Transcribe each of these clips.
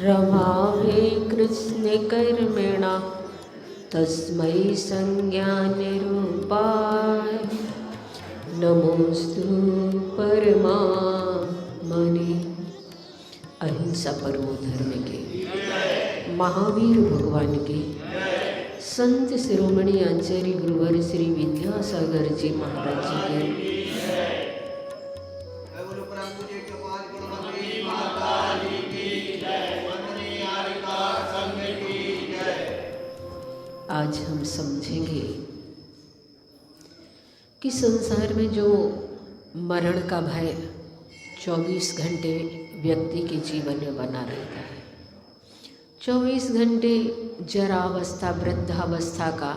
रमावे कृष्णकर्मणा तस्मै संज्ञानिरूपाय नमोस्तु परमात्मने। अहिंसा परमो धर्म के महावीर भगवान के संत शिरोमणि आचार्य गुरुवर श्री विद्यासागर जी महाराज जी के आज हम समझेंगे कि संसार में जो मरण का भय 24 घंटे व्यक्ति के जीवन में बना रहता है, 24 घंटे जरावस्था वृद्धावस्था का,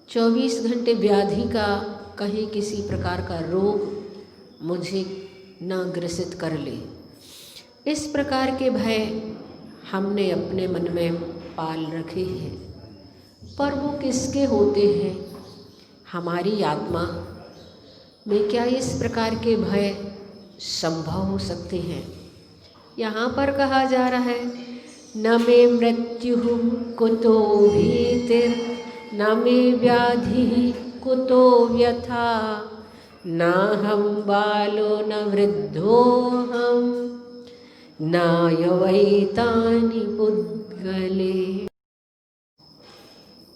24 घंटे व्याधि का, कहीं किसी प्रकार का रोग मुझे न ग्रसित कर ले, इस प्रकार के भय हमने अपने मन में पाल रखे हैं। पर वो किसके होते हैं? हमारी आत्मा में क्या इस प्रकार के भय संभव हो सकते हैं? यहाँ पर कहा जा रहा है, न मे मृत्यु कुतो भीतिर् न मे व्याधि कुतो व्यथा न हम बालो न वृद्धोऽहं न यवैतानि पुद्गले।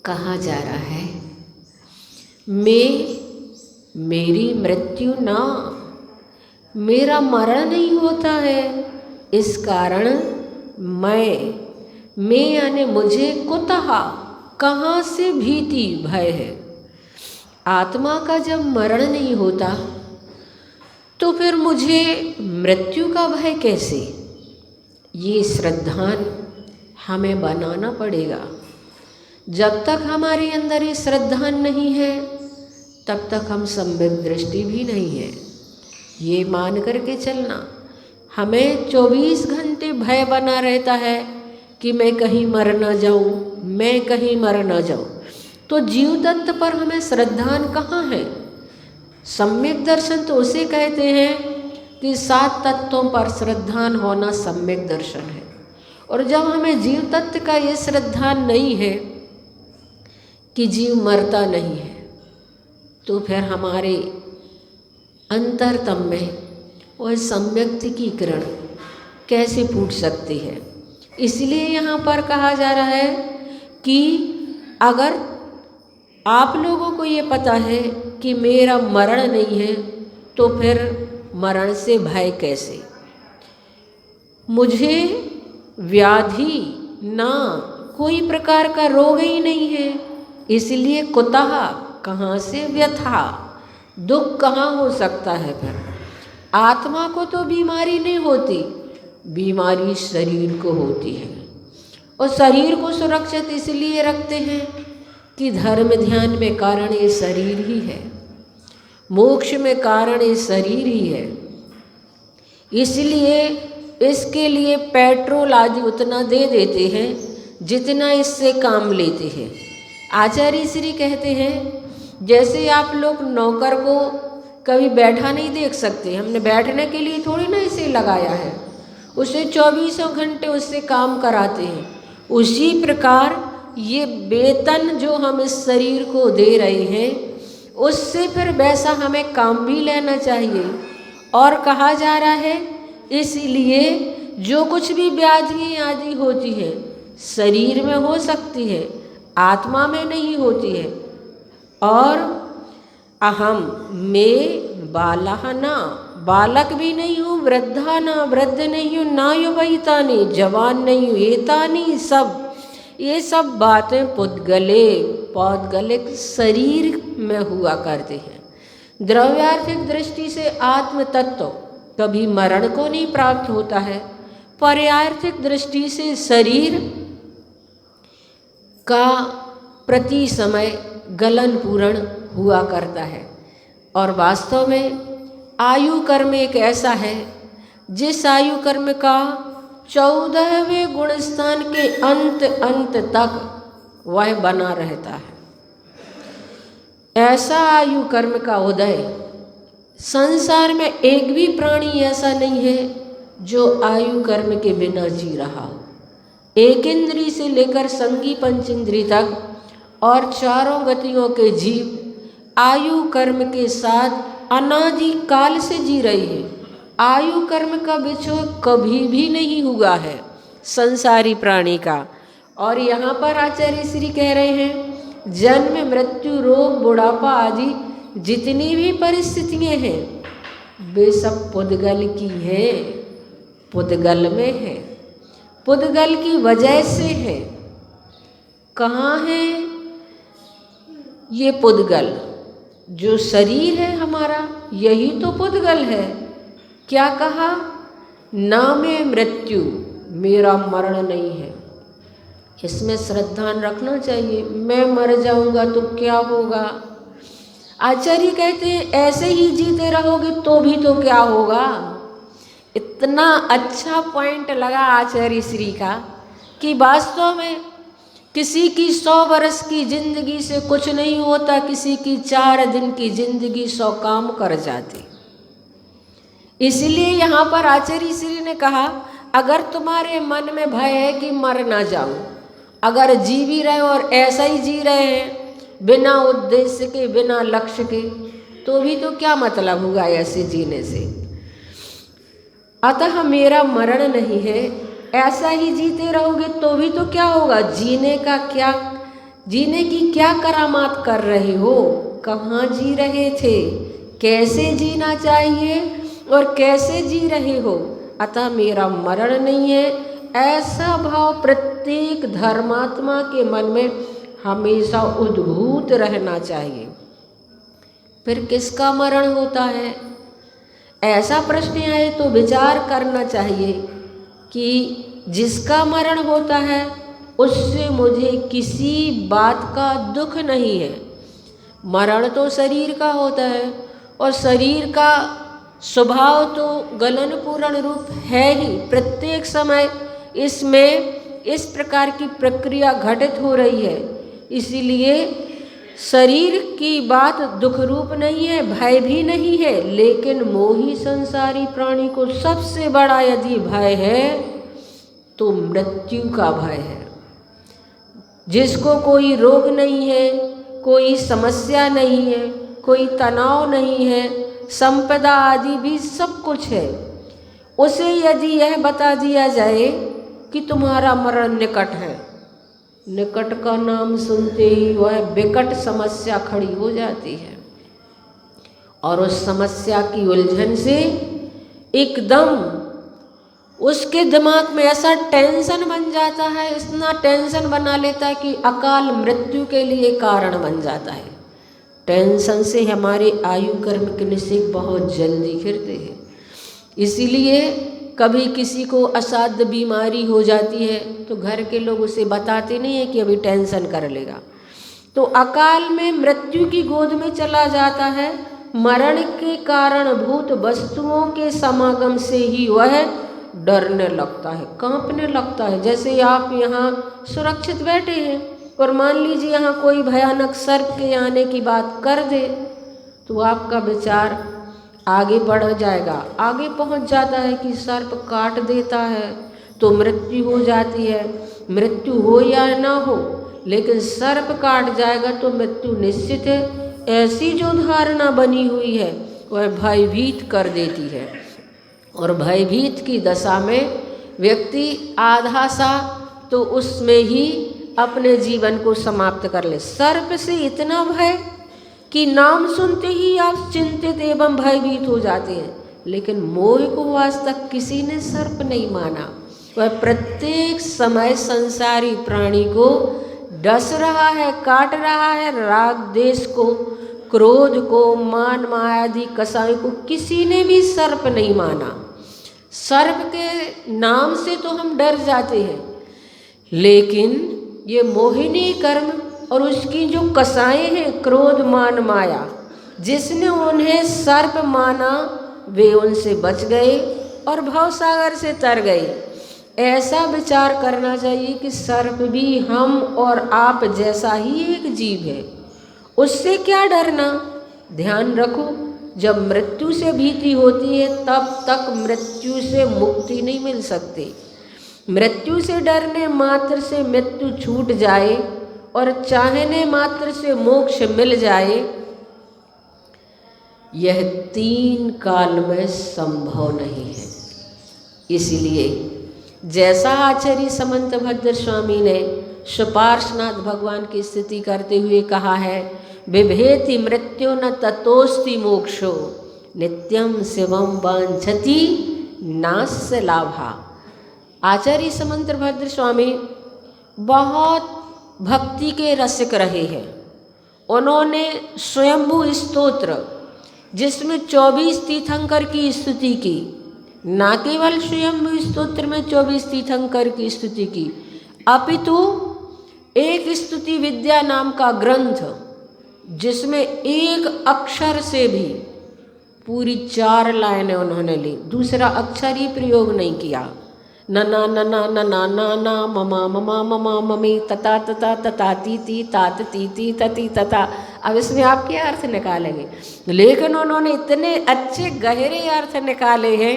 कहा जा रहा है, मेरी मृत्यु ना, मेरा मरण नहीं होता है, इस कारण मैं यानी मुझे कुतः कहाँ से भीति भय है। आत्मा का जब मरण नहीं होता तो फिर मुझे मृत्यु का भय कैसे? ये श्रद्धान हमें बनाना पड़ेगा। जब तक हमारे अंदर ये श्रद्धा नहीं है तब तक हम सम्यक दृष्टि भी नहीं है। ये मान करके चलना, हमें 24 घंटे भय बना रहता है कि मैं कहीं मर न जाऊं, मैं कहीं मर न जाऊं। तो जीव तत्व पर हमें श्रद्धान कहाँ है? सम्यक दर्शन तो उसे कहते हैं कि 7 तत्वों पर श्रद्धान होना सम्यक दर्शन है। और जब हमें जीव तत्व का ये श्रद्धान नहीं है कि जीव मरता नहीं है, तो फिर हमारे अंतरतम में वह सम्यक्ति की किरण कैसे फूट सकती है? इसलिए यहाँ पर कहा जा रहा है कि अगर आप लोगों को ये पता है कि मेरा मरण नहीं है तो फिर मरण से भय कैसे? मुझे व्याधि ना, कोई प्रकार का रोग ही नहीं है, इसलिए कुतः कहाँ से व्यथा, दुख कहाँ हो सकता है? फिर आत्मा को तो बीमारी नहीं होती, बीमारी शरीर को होती है। और शरीर को सुरक्षित इसलिए रखते हैं कि धर्म ध्यान में कारण ये शरीर ही है, मोक्ष में कारण ये शरीर ही है। इसलिए इसके लिए पेट्रोल आदि उतना दे देते हैं जितना इससे काम लेते हैं। आचार्य श्री कहते हैं, जैसे आप लोग नौकर को कभी बैठा नहीं देख सकते, हमने बैठने के लिए थोड़ी ना इसे लगाया है, उसे 24 घंटे उससे काम कराते हैं। उसी प्रकार ये वेतन जो हम इस शरीर को दे रहे हैं, उससे फिर वैसा हमें काम भी लेना चाहिए। और कहा जा रहा है, इसलिए जो कुछ भी व्याधि आदि होती है शरीर में हो सकती है, आत्मा में नहीं होती है। और अहम मैं बालः ना, बालक भी नहीं हूँ, वृद्धा ना, वृद्ध नहीं हूँ, ना युवैतानि, जवान नहीं हूँ, एतानि सब, ये सब बातें पुद्गले, पौद्गलिक शरीर में हुआ करते हैं। द्रव्यार्थिक दृष्टि से आत्म तत्व कभी मरण को नहीं प्राप्त होता है, पर्यार्थिक दृष्टि से शरीर का प्रति समय गलन पूर्ण हुआ करता है। और वास्तव में आयु कर्म एक ऐसा है जिस आयु कर्म का 14वें गुणस्थान के अंत तक वह बना रहता है। ऐसा आयु कर्म का उदय संसार में एक भी प्राणी ऐसा नहीं है जो आयु कर्म के बिना जी रहा हो। एक इंद्री से लेकर संगी पंचेंद्री तक और चारों गतियों के जीव आयु कर्म के साथ अनादि काल से जी रहे हैं। आयु कर्म का बिछोह कभी भी नहीं हुआ है संसारी प्राणी का। और यहाँ पर आचार्य श्री कह रहे हैं जन्म मृत्यु रोग बुढ़ापा आदि जितनी भी परिस्थितियाँ हैं वे सब पुद्गल की हैं, पुद्गल में है, पुद्गल की वजह से है। कहाँ है ये पुद्गल? जो शरीर है हमारा यही तो पुद्गल है। क्या कहा? ना मैं मृत्यु, मेरा मरण नहीं है। इसमें श्रद्धा रखना चाहिए। मैं मर जाऊंगा तो क्या होगा? आचार्य कहते हैं ऐसे ही जीते रहोगे तो भी तो क्या होगा। इतना अच्छा पॉइंट लगा आचार्य श्री का कि वास्तव में किसी की 100 वर्ष की जिंदगी से कुछ नहीं होता, किसी की 4 दिन की जिंदगी 100 काम कर जाती। इसलिए यहाँ पर आचार्य श्री ने कहा अगर तुम्हारे मन में भय है कि मर ना जाऊं, अगर जी भी रहे और ऐसा ही जी रहे हैं बिना उद्देश्य के बिना लक्ष्य के, तो भी तो क्या मतलब हुआ ऐसे जीने से। अतः मेरा मरण नहीं है, ऐसा ही जीते रहोगे तो भी तो क्या होगा। जीने का क्या, जीने की क्या करामात कर रहे हो, कहाँ जी रहे थे, कैसे जीना चाहिए और कैसे जी रहे हो। अतः मेरा मरण नहीं है, ऐसा भाव प्रत्येक धर्मात्मा के मन में हमेशा उद्भूत रहना चाहिए। फिर किसका मरण होता है? ऐसा प्रश्न आए तो विचार करना चाहिए कि जिसका मरण होता है उससे मुझे किसी बात का दुख नहीं है। मरण तो शरीर का होता है और शरीर का स्वभाव तो गलन पूर्ण रूप है ही। प्रत्येक समय इसमें इस प्रकार की प्रक्रिया घटित हो रही है। इसीलिए शरीर की बात दुख रूप नहीं है, भय भी नहीं है। लेकिन मोही संसारी प्राणी को सबसे बड़ा यदि भय है तो मृत्यु का भय है। जिसको कोई रोग नहीं है, कोई समस्या नहीं है, कोई तनाव नहीं है, संपदा आदि भी सब कुछ है, उसे यदि यह बता दिया जाए कि तुम्हारा मरण निकट है, निकट का नाम सुनते ही वह विकट समस्या खड़ी हो जाती है। और उस समस्या की उलझन से एकदम उसके दिमाग में ऐसा टेंशन बन जाता है, इतना टेंशन बना लेता है कि अकाल मृत्यु के लिए कारण बन जाता है। टेंशन से हमारे आयु कर्म के निश्चय बहुत जल्दी गिरते हैं। इसीलिए कभी किसी को असाध्य बीमारी हो जाती है तो घर के लोग उसे बताते नहीं है कि अभी टेंशन कर लेगा, तो अकाल में मृत्यु की गोद में चला जाता है। मरण के कारणभूत वस्तुओं के समागम से ही वह डरने लगता है, कांपने लगता है। जैसे आप यहाँ सुरक्षित बैठे हैं और मान लीजिए यहाँ कोई भयानक सर्प के आने की बात कर दे तो आपका विचार आगे बढ़ जाएगा, आगे पहुँच जाता है कि सर्प काट देता है तो मृत्यु हो जाती है। मृत्यु हो या ना हो, लेकिन सर्प काट जाएगा तो मृत्यु निश्चित है। ऐसी जो धारणा बनी हुई है वह भयभीत कर देती है। और भयभीत की दशा में व्यक्ति आधा सा तो उसमें ही अपने जीवन को समाप्त कर ले। सर्प से इतना भय कि नाम सुनते ही आप चिंतित एवं भयभीत हो जाते हैं। लेकिन मोह को आज तक किसी ने सर्प नहीं माना। वह प्रत्येक समय संसारी प्राणी को डस रहा है, काट रहा है। राग देश को, क्रोध को, मान मायादि कसाई को किसी ने भी सर्प नहीं माना। सर्प के नाम से तो हम डर जाते हैं, लेकिन ये मोहिनी कर्म और उसकी जो कसाएं हैं क्रोध मान माया, जिसने उन्हें सर्प माना वे उनसे बच गए और भवसागर से तर गए। ऐसा विचार करना चाहिए कि सर्प भी हम और आप जैसा ही एक जीव है, उससे क्या डरना। ध्यान रखो जब मृत्यु से भीति होती है तब तक मृत्यु से मुक्ति नहीं मिल सकती। मृत्यु से डरने मात्र से मृत्यु छूट जाए और चाहने मात्र से मोक्ष मिल जाए, यह 3 काल में संभव नहीं है। इसलिए जैसा आचार्य समंतभद्र स्वामी ने सुपार्श्वनाथ भगवान की स्तुति करते हुए कहा है, बिभेति मृत्यु न ततोस्ति मोक्षो नित्यं शिवम वांछति नास्य लाभा। आचार्य समंतभद्र स्वामी बहुत भक्ति के रसिक रहे हैं। उन्होंने स्वयंभू स्तोत्र जिसमें 24 तीर्थंकर की स्तुति की, ना केवल स्वयंभू स्तोत्र में 24 तीर्थंकर की स्तुति की, अपितु एक स्तुति विद्या नाम का ग्रंथ जिसमें एक अक्षर से भी पूरी 4 लाइनें उन्होंने ली, दूसरा अक्षर ही प्रयोग नहीं किया। नना नना नना नाना ममा ममा ममा ममी तता तता तता ती तात ती तती तता। अब इसमें आप क्या अर्थ निकालेंगे, लेकिन उन्होंने इतने अच्छे गहरे अर्थ निकाले हैं।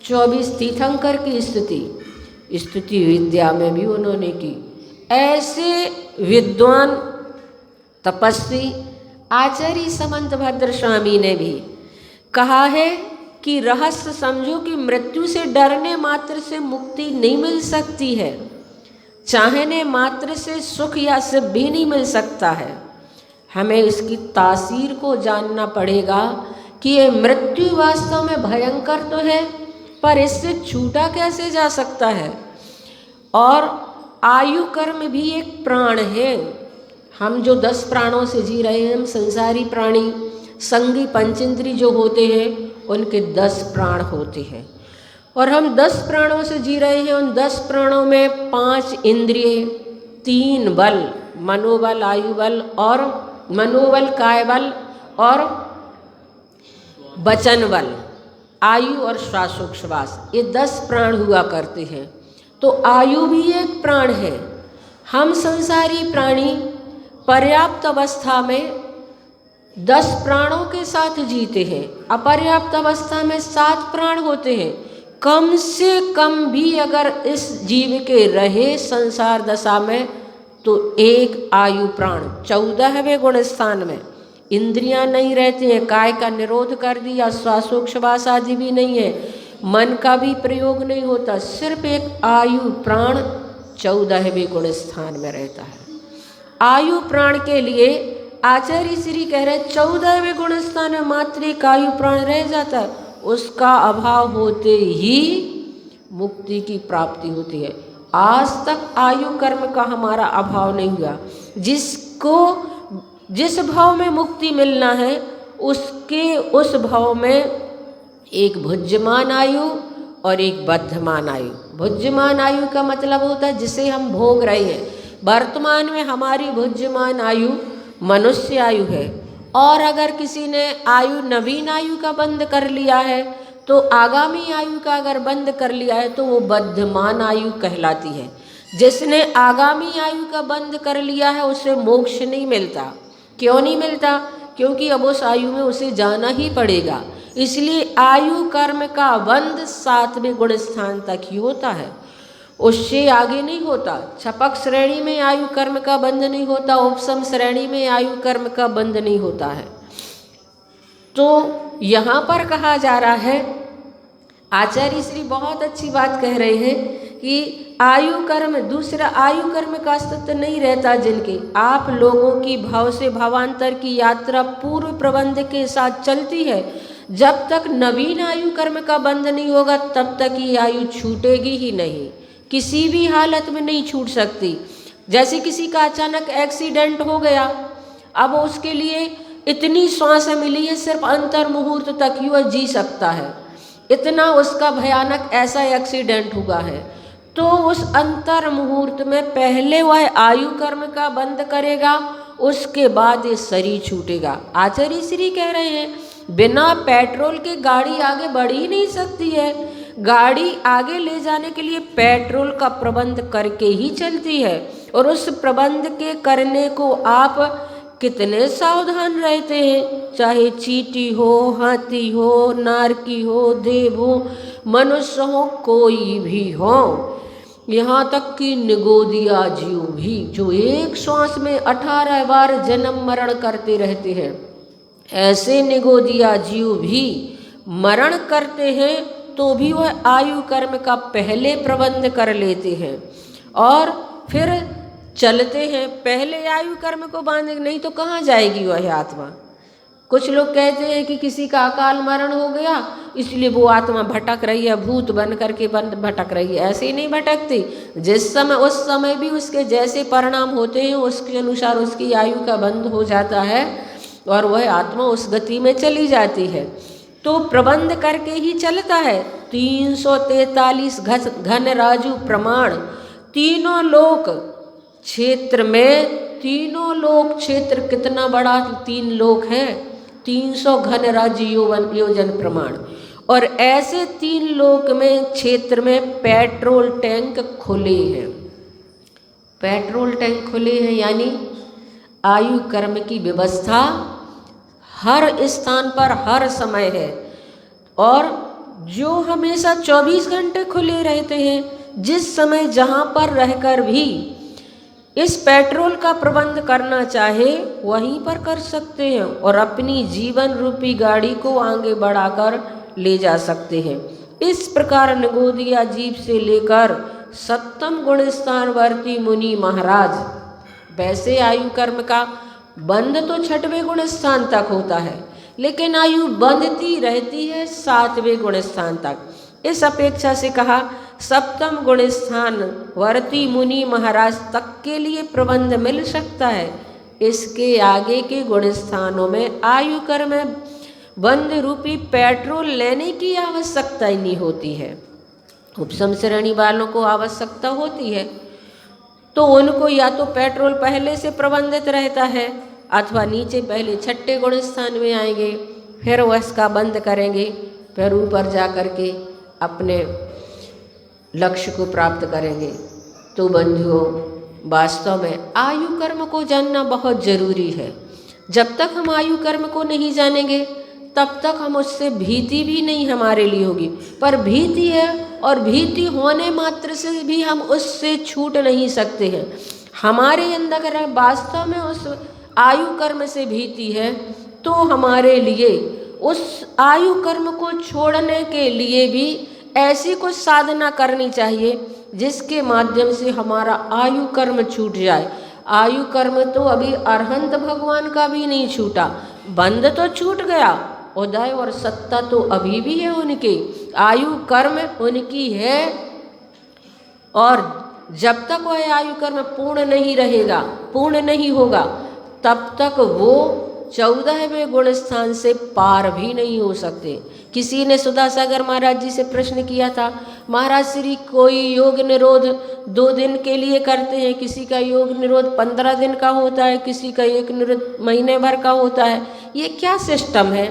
24 तीर्थंकर की स्तुति विद्या में भी उन्होंने की। ऐसे विद्वान तपस्वी आचार्य समंतभद्र स्वामी ने भी कहा है कि रहस्य समझो कि मृत्यु से डरने मात्र से मुक्ति नहीं मिल सकती है, चाहने मात्र से सुख या सुख भी नहीं मिल सकता है। हमें इसकी तासीर को जानना पड़ेगा कि ये मृत्यु वास्तव में भयंकर तो है, पर इससे छूटा कैसे जा सकता है। और आयु कर्म भी एक प्राण है। हम जो 10 प्राणों से जी रहे हैं, हम संसारी प्राणी, संगी पंचेंद्री जो होते हैं उनके 10 प्राण होते हैं, और हम 10 प्राणों से जी रहे हैं। उन 10 प्राणों में 5 इंद्रिय, 3 बल, मनोबल, आयु बल और मनोबल, काय बल और वचन बल, आयु और श्वासोच्छ्वास, ये 10 प्राण हुआ करते हैं। तो आयु भी एक प्राण है। हम संसारी प्राणी पर्याप्त अवस्था में 10 प्राणों के साथ जीते हैं, अपर्याप्त अवस्था में 7 प्राण होते हैं। कम से कम भी अगर इस जीव के रहे संसार दशा में तो एक आयु प्राण 14वें गुण स्थान में। इंद्रियां नहीं रहती हैं, काय का निरोध कर दिया, श्वासोच्छ्वास आदि भी नहीं है, मन का भी प्रयोग नहीं होता, सिर्फ एक आयु प्राण 14वें गुण स्थान में रहता है। आयु प्राण के लिए आचार्य श्री कह रहे 14वें गुण स्थान में मात्र एक आयु प्राण रह जाता है, उसका अभाव होते ही मुक्ति की प्राप्ति होती है। आज तक आयु कर्म का हमारा अभाव नहीं हुआ। जिस भाव में मुक्ति मिलना है उसके उस भाव में एक भुज्यमान आयु और एक बद्धमान आयु। भुज्यमान आयु का मतलब होता है जिसे हम भोग रहे हैं। वर्तमान में हमारी भुज्यमान आयु मनुष्य आयु है, और अगर किसी ने आयु नवीन आयु का बंद कर लिया है तो आगामी आयु का अगर बंद कर लिया है तो वो बद्धमान आयु कहलाती है। जिसने आगामी आयु का बंद कर लिया है उसे मोक्ष नहीं मिलता। क्यों नहीं मिलता? क्योंकि अब उस आयु में उसे जाना ही पड़ेगा। इसलिए आयु कर्म का बंद 7वें गुण स्थान तक ही होता है, उससे आगे नहीं होता। छपक श्रेणी में आयु कर्म का बंध नहीं होता, उपसम श्रेणी में आयु कर्म का बंध नहीं होता है। तो यहाँ पर कहा जा रहा है, आचार्य श्री बहुत अच्छी बात कह रहे हैं कि आयु कर्म, दूसरा आयु कर्म का अस्तित्व नहीं रहता जिनके। आप लोगों की भाव से भावांतर की यात्रा पूर्व प्रबंध के साथ चलती है। जब तक नवीन आयु कर्म का बंध नहीं होगा तब तक ये आयु छूटेगी ही नहीं, किसी भी हालत में नहीं छूट सकती। जैसे किसी का अचानक एक्सीडेंट हो गया, अब उसके लिए इतनी श्वास मिली है सिर्फ अंतर मुहूर्त तक ही वह जी सकता है, इतना उसका भयानक ऐसा एक्सीडेंट हुआ है। तो उस अंतर मुहूर्त में पहले वह आयु कर्म का बंद करेगा, उसके बाद ये शरीर छूटेगा। आचार्य श्री कह रहे हैं बिना पेट्रोल के गाड़ी आगे बढ़ ही नहीं सकती है। गाड़ी आगे ले जाने के लिए पेट्रोल का प्रबंध करके ही चलती है, और उस प्रबंध के करने को आप कितने सावधान रहते हैं, चाहे चींटी हो, हाथी हो, नारकी हो, देव हो, मनुष्य हो, कोई भी हो, यहाँ तक कि निगोदिया जीव भी जो एक श्वास में 18 बार जन्म मरण करते रहते हैं, ऐसे निगोदिया जीव भी मरण करते हैं तो भी वह आयु कर्म का पहले प्रबंध कर लेते हैं और फिर चलते हैं। पहले आयु कर्म को बांधे, नहीं तो कहाँ जाएगी वह आत्मा। कुछ लोग कहते हैं कि किसी का अकाल मरण हो गया इसलिए वो आत्मा भटक रही है, भूत बन करके भटक रही है। ऐसे ही नहीं भटकती, जिस समय उस समय भी उसके जैसे परिणाम होते हैं उसके अनुसार उसकी आयु का बंध हो जाता है और वह आत्मा उस गति में चली जाती है। तो प्रबंध करके ही चलता है। 343 घन राजु प्रमाण, तीनों लोक क्षेत्र में, तीनों लोक क्षेत्र कितना बड़ा 3 लोक है, 300 घन राजु योजन प्रमाण। और ऐसे 3 लोक में क्षेत्र में पेट्रोल टैंक खुले हैं। पेट्रोल टैंक खुले हैं यानी आयु कर्म की व्यवस्था हर स्थान पर हर समय है और जो हमेशा 24 घंटे खुले रहते हैं। जिस समय जहाँ पर रहकर भी इस पेट्रोल का प्रबंध करना चाहे वहीं पर कर सकते हैं और अपनी जीवन रूपी गाड़ी को आगे बढ़ाकर ले जा सकते हैं। इस प्रकार निगोदिया जीव से लेकर 7वें गुण स्थानवर्ती मुनि महाराज, वैसे आयु कर्म का बंध तो 6वें गुण स्थान तक होता है लेकिन आयु बंधती रहती है 7वें गुण स्थान तक। इस अपेक्षा से कहा 7वें गुण स्थान वर्ती मुनि महाराज तक के लिए प्रबंध मिल सकता है। इसके आगे के गुण स्थानों में आयु कर्म बंध रूपी पेट्रोल लेने की आवश्यकता ही नहीं होती है। उपशम श्रेणी वालों को आवश्यकता होती है तो उनको या तो पेट्रोल पहले से प्रबंधित रहता है अथवा नीचे पहले 6ठे गुण स्थान में आएंगे, फिर वह इसका बंद करेंगे, फिर ऊपर जा कर के अपने लक्ष्य को प्राप्त करेंगे। तो बंधुओं, वास्तव में आयु कर्म को जानना बहुत जरूरी है। जब तक हम आयु कर्म को नहीं जानेंगे तब तक हम उससे भीति भी नहीं हमारे लिए होगी। पर भीति है और भीति होने मात्र से भी हम उससे छूट नहीं सकते हैं। हमारे अंदर अगर वास्तव में उस आयु कर्म से भीति है तो हमारे लिए उस आयु कर्म को छोड़ने के लिए भी ऐसी कुछ साधना करनी चाहिए जिसके माध्यम से हमारा आयु कर्म छूट जाए। आयु कर्म तो अभी अरहंत भगवान का भी नहीं छूटा, बंध तो छूट गया, उदय और सत्ता तो अभी भी है उनके, आयु कर्म उनकी है। और जब तक वह आयु कर्म पूर्ण नहीं रहेगा, पूर्ण नहीं होगा, तब तक वो 14वें गुण स्थान से पार भी नहीं हो सकते। किसी ने सुधासागर महाराज जी से प्रश्न किया था, महाराज श्री कोई योग निरोध 2 दिन के लिए करते हैं, किसी का योग निरोध 15 दिन का होता है, किसी का एक निरोध महीने भर का होता है, ये क्या सिस्टम है?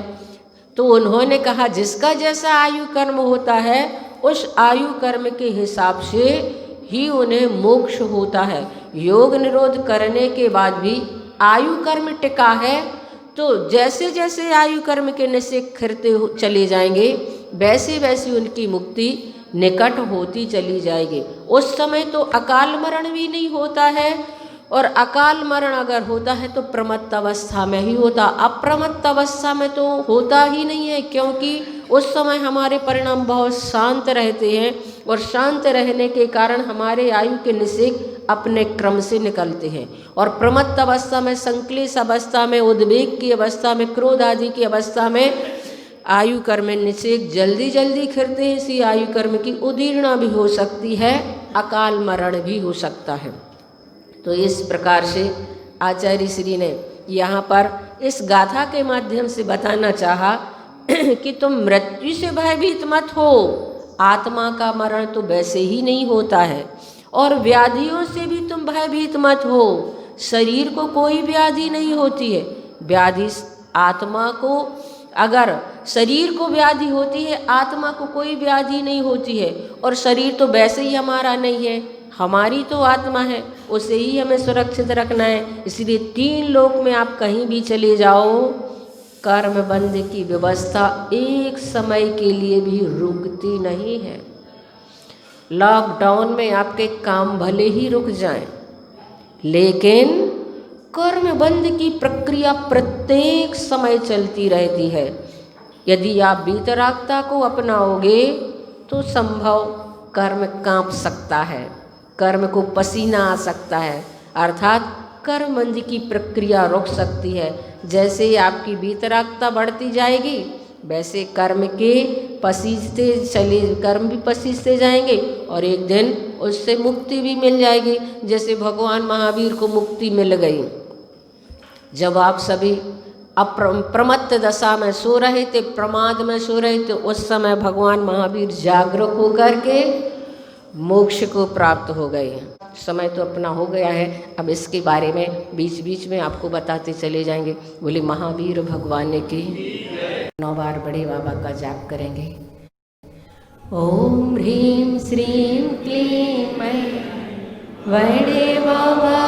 तो उन्होंने कहा जिसका जैसा आयु कर्म होता है उस आयु कर्म के हिसाब से ही उन्हें मोक्ष होता है। योग निरोध करने के बाद भी आयु कर्म टिका है तो जैसे जैसे आयु कर्म के नशे खिरते चले जाएंगे वैसे वैसे उनकी मुक्ति निकट होती चली जाएगी। उस समय तो अकाल मरण भी नहीं होता है और अकाल मरण अगर होता है तो प्रमत्त अवस्था में ही होता, अप्रमत्त अवस्था में तो होता ही नहीं है, क्योंकि उस समय हमारे परिणाम बहुत शांत रहते हैं और शांत रहने के कारण हमारे आयु के निषेध अपने क्रम से निकलते हैं। और प्रमत्त अवस्था में, संक्लेश अवस्था में, उद्वेग की अवस्था में, क्रोध आदि की अवस्था में आयु कर्म निषेध जल्दी जल्दी खिरते हैं। इसी आयु कर्म की उदीर्णा भी हो सकती है, अकाल मरण भी हो सकता है। तो इस प्रकार से आचार्य श्री ने यहाँ पर इस गाथा के माध्यम से बताना चाहा कि तुम मृत्यु से भयभीत मत हो, आत्मा का मरण तो वैसे ही नहीं होता है, और व्याधियों से भी तुम भयभीत मत हो। शरीर को कोई व्याधि नहीं होती है, व्याधि आत्मा को, अगर शरीर को व्याधि होती है आत्मा को कोई व्याधि नहीं होती है। और शरीर तो वैसे ही हमारा नहीं है, हमारी तो आत्मा है, उसे ही हमें सुरक्षित रखना है। इसलिए 3 लोक में आप कहीं भी चले जाओ, कर्म बंध की व्यवस्था एक समय के लिए भी रुकती नहीं है। लॉकडाउन में आपके काम भले ही रुक जाएं, लेकिन कर्म बंध की प्रक्रिया प्रत्येक समय चलती रहती है। यदि आप वीतरागता को अपनाओगे तो संभव कर्म कांप सकता है, कर्म को पसीना आ सकता है, अर्थात कर्म बंध की प्रक्रिया रुक सकती है। जैसे ही आपकी वीतरागता बढ़ती जाएगी, वैसे कर्म भी पसीजते जाएंगे और एक दिन उससे मुक्ति भी मिल जाएगी। जैसे भगवान महावीर को मुक्ति मिल गई। जब आप सभी प्रमत्त दशा में सो रहे थे, प्रमाद में सो रहे थे, उस समय भगवान महावीर जागरूक होकर के मोक्ष को प्राप्त हो गए। समय तो अपना हो गया है, अब इसके बारे में बीच बीच में आपको बताते चले जाएंगे। बोले महावीर भगवान की 9 बार बड़े बाबा का जाप करेंगे। ओम ह्रीं श्रीं क्लीं मैं बड़े बाबा